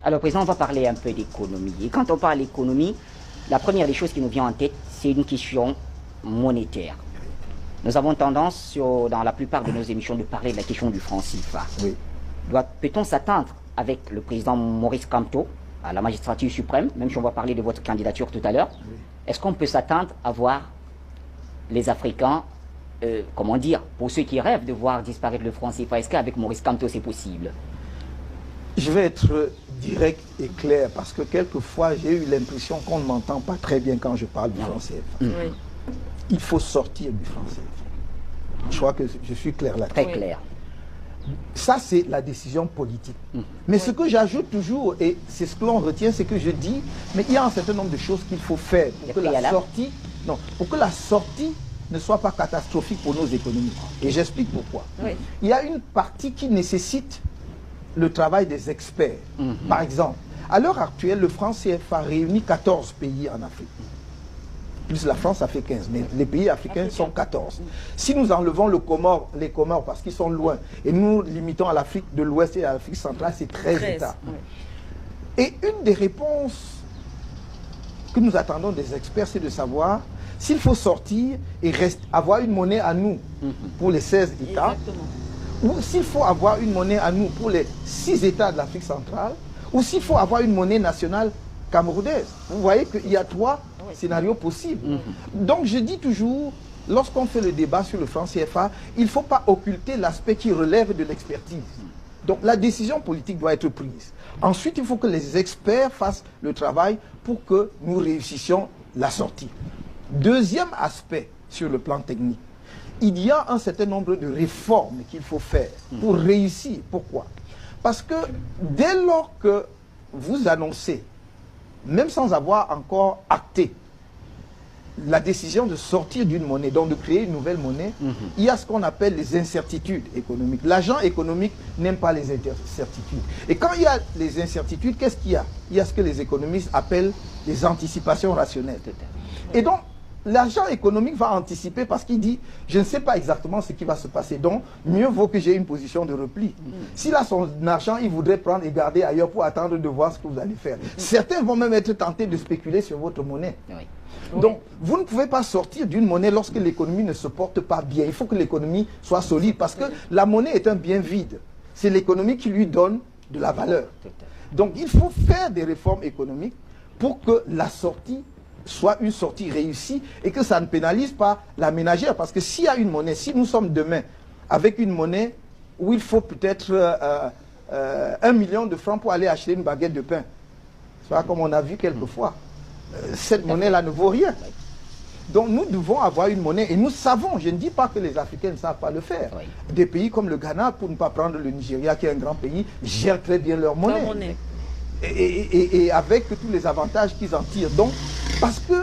Alors, président, on va parler un peu d'économie. Et quand on parle d'économie, la première des choses qui nous vient en tête, c'est une question monétaire. Nous avons tendance, dans la plupart de nos émissions, de parler de la question du franc CFA. Oui. Peut-on s'attendre avec le président Maurice Kamto à la magistrature suprême, même si on va parler de votre candidature tout à l'heure, oui. Est-ce qu'on peut s'attendre à voir les Africains, comment dire, pour ceux qui rêvent de voir disparaître le franc CFA, est-ce qu'avec Maurice Kamto c'est possible? Je vais être direct et clair parce que quelquefois j'ai eu l'impression qu'on ne m'entend pas très bien quand je parle du franc CFA. Oui. Il faut sortir du franc CFA. Je crois que je suis clair là-dessus. Très clair. Ça, c'est la décision politique. Mais ce que j'ajoute toujours, et c'est ce que l'on retient, c'est que je dis, mais il y a un certain nombre de choses qu'il faut faire pour que la sortie ne soit pas catastrophique pour nos économies. Et j'explique pourquoi. Oui. Il y a une partie qui nécessite le travail des experts. Par exemple, à l'heure actuelle, le franc CFA réunit 14 pays en Afrique. Plus la France, ça fait 15, mais les pays africains sont 14. Si nous enlevons les Comores parce qu'ils sont loin, et nous limitons à l'Afrique de l'Ouest et à l'Afrique centrale, c'est 13 États. Oui. Et une des réponses que nous attendons des experts, c'est de savoir s'il faut sortir et avoir une monnaie à nous pour les 16 États, ou s'il faut avoir une monnaie à nous pour les 6 États de l'Afrique centrale, ou s'il faut avoir une monnaie nationale camerounaise. Vous voyez qu'il y a 3 scénarios possibles. Donc je dis toujours, lorsqu'on fait le débat sur le franc CFA, il ne faut pas occulter l'aspect qui relève de l'expertise. Donc la décision politique doit être prise. Ensuite, il faut que les experts fassent le travail pour que nous réussissions la sortie. Deuxième aspect sur le plan technique, il y a un certain nombre de réformes qu'il faut faire pour réussir. Pourquoi? Parce que dès lors que vous annoncez, même sans avoir encore acté la décision de sortir d'une monnaie, donc de créer une nouvelle monnaie, il y a ce qu'on appelle les incertitudes économiques. L'agent économique n'aime pas les incertitudes. Et quand il y a les incertitudes, qu'est-ce qu'il y a? Il y a ce que les économistes appellent les anticipations rationnelles. Et donc, l'agent économique va anticiper parce qu'il dit « je ne sais pas exactement ce qui va se passer, donc mieux vaut que j'ai une position de repli ». S'il a son argent, il voudrait prendre et garder ailleurs pour attendre de voir ce que vous allez faire. Certains vont même être tentés de spéculer sur votre monnaie. Donc, vous ne pouvez pas sortir d'une monnaie lorsque l'économie ne se porte pas bien. Il faut que l'économie soit solide parce que la monnaie est un bien vide. C'est l'économie qui lui donne de la valeur. Donc, il faut faire des réformes économiques pour que la sortie soit une sortie réussie et que ça ne pénalise pas la ménagère. Parce que s'il y a une monnaie, si nous sommes demain avec une monnaie où il faut peut-être 1 million de francs pour aller acheter une baguette de pain, soit comme on a vu quelquefois, cette monnaie-là ne vaut rien. Donc nous devons avoir une monnaie et nous savons, je ne dis pas que les Africains ne savent pas le faire. Des pays comme le Ghana, pour ne pas prendre le Nigeria qui est un grand pays, gèrent très bien leur monnaie. Et avec tous les avantages qu'ils en tirent. Donc, parce que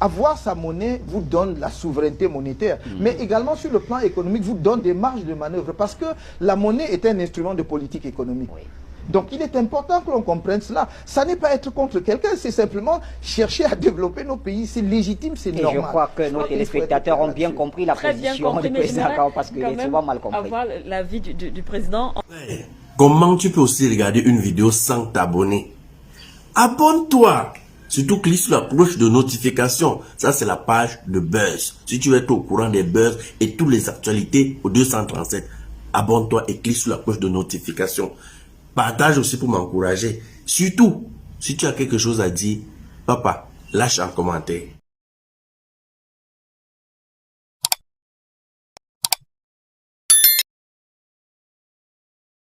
avoir sa monnaie vous donne la souveraineté monétaire, mais également sur le plan économique vous donne des marges de manœuvre, parce que la monnaie est un instrument de politique économique. Donc il est important que l'on comprenne cela. Ça n'est pas être contre quelqu'un, c'est simplement chercher à développer nos pays. C'est légitime, c'est normal. Et je crois que nos téléspectateurs ont bien compris la position du président, parce qu'il est souvent mal compris. Avoir l'avis du président. Comment tu peux aussi regarder une vidéo sans t'abonner? Abonne-toi! Surtout clique sur la cloche de notification. Ça, c'est la page de Buzz. Si tu veux être au courant des buzz et toutes les actualités au 237, abonne-toi et clique sur la cloche de notification. Partage aussi pour m'encourager. Surtout, si tu as quelque chose à dire, papa, lâche un commentaire.